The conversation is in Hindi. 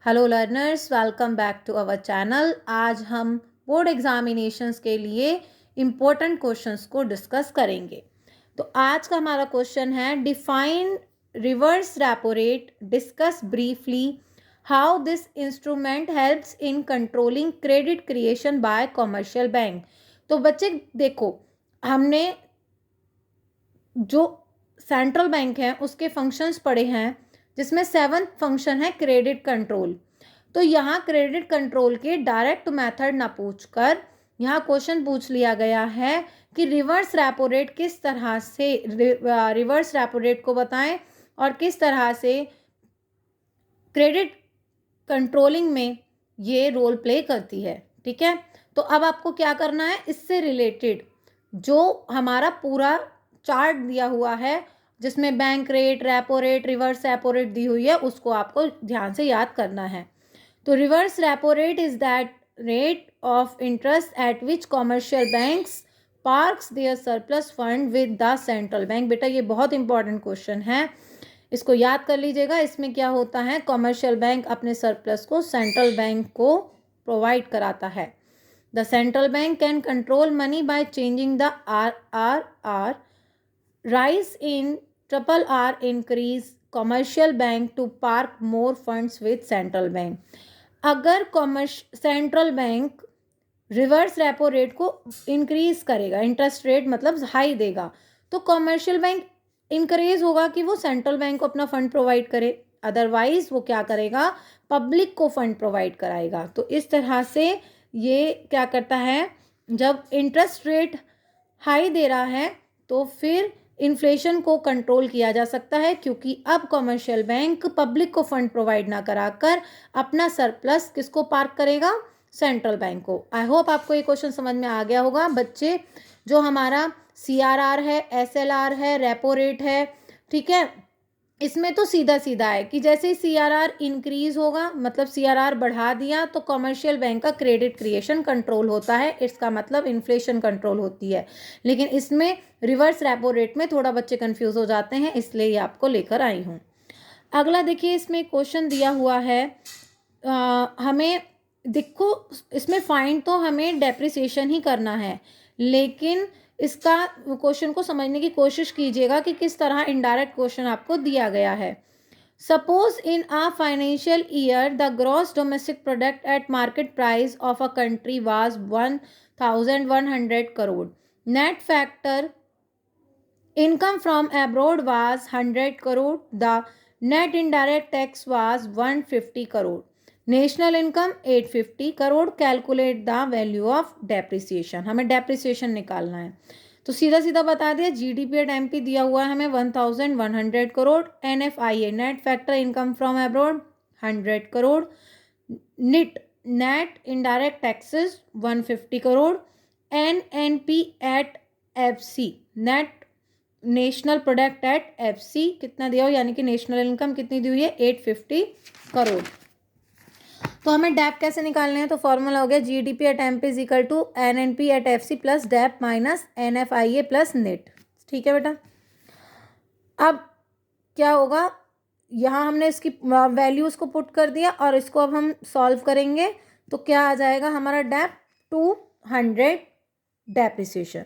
Hello learners, welcome back to our channel. आज हम बोर्ड एग्जामिनेशंस के लिए इम्पोर्टेंट क्वेश्चंस को डिस्कस करेंगे। तो आज का हमारा क्वेश्चन है, define reverse repo rate, discuss briefly how this instrument helps in controlling credit creation bye commercial bank. तो बच्चे देखो, हमने जो सेंट्रल बैंक है उसके फंक्शंस पढ़े हैं, जिसमें 7th फंक्शन है क्रेडिट कंट्रोल। तो यहाँ क्रेडिट कंट्रोल के डायरेक्ट मेथड ना पूछकर यहाँ क्वेश्चन पूछ लिया गया है कि रिवर्स रेपो रेट किस तरह से, रिवर्स रेपो रेट को बताएं और किस तरह से क्रेडिट कंट्रोलिंग में ये रोल प्ले करती है। ठीक है, तो अब आपको क्या करना है, इससे रिलेटेड जो हमारा पूरा चार्ट दिया हुआ है जिसमें bank rate, repo rate, reverse repo rate दी हुई है, उसको आपको ध्यान से याद करना है। तो reverse repo rate is that rate of interest at which commercial banks parks their surplus fund with the central bank. बेटा ये बहुत इंपॉर्टेंट क्वेश्चन है, इसको याद कर लीजिएगा। इसमें क्या होता है, कॉमर्शियल बैंक अपने सरप्लस को सेंट्रल बैंक को प्रोवाइड कराता है। The central bank can control money by changing the RRR, rise in RRR increase commercial bank to park more funds with central bank। अगर central bank reverse repo rate को इंक्रीज करेगा, इंटरेस्ट रेट मतलब हाई देगा, तो कॉमर्शियल बैंक इंकरेज होगा कि वो सेंट्रल बैंक को अपना फंड प्रोवाइड करे। अदरवाइज वो क्या करेगा, पब्लिक को फंड प्रोवाइड कराएगा। तो इस तरह से ये क्या करता है, जब इंटरेस्ट रेट हाई दे रहा है तो फिर इन्फ्लेशन को कंट्रोल किया जा सकता है, क्योंकि अब कॉमर्शियल बैंक पब्लिक को फंड प्रोवाइड ना कराकर अपना सरप्लस किसको पार्क करेगा, सेंट्रल बैंक को। आई होप आपको ये क्वेश्चन समझ में आ गया होगा बच्चे। जो हमारा CRR है, SLR है, रेपो रेट है, ठीक है, इसमें तो सीधा सीधा है कि जैसे ही CRR इंक्रीज होगा, मतलब CRR बढ़ा दिया, तो कॉमर्शियल बैंक का क्रेडिट क्रिएशन कंट्रोल होता है, इसका मतलब इन्फ्लेशन कंट्रोल होती है। लेकिन इसमें रिवर्स रेपो रेट में थोड़ा बच्चे कंफ्यूज हो जाते हैं, इसलिए ये आपको लेकर आई हूँ। अगला देखिए, इसमें क्वेश्चन दिया हुआ है, हमें देखो इसमें फाइंड तो हमें डेप्रिसिएशन ही करना है, लेकिन इसका क्वेश्चन को समझने की कोशिश कीजिएगा कि किस तरह इनडायरेक्ट क्वेश्चन आपको दिया गया है। Suppose in a financial year the gross domestic product at market price of a country was 1100 crore, net factor income from abroad was 100 crore, the net indirect tax was 150 crore, national income 850 crore, calculate the value of depreciation. हमें डेप्रिसिएशन निकालना है, तो सीधा सीधा बता दिया। GDP एट MP दिया हुआ है हमें 1100 crore, NFIA net factor income from abroad 100 crore, net indirect taxes 150 crore, NNP at FC net national product at FC कितना दिया हो, यानी कि नेशनल इनकम कितनी दी हुई है, 850 करोड़। तो हमें डैप कैसे निकालने हैं, तो फॉर्मूला हो गया GDP at MP is equal to NNP at FC plus डैप माइनस NFIA प्लस नेट। ठीक है बेटा, अब क्या होगा, यहाँ हमने इसकी वैल्यूज को पुट कर दिया और इसको अब हम सॉल्व करेंगे, तो क्या आ जाएगा हमारा डैप 200 डेप्रिसिएशन।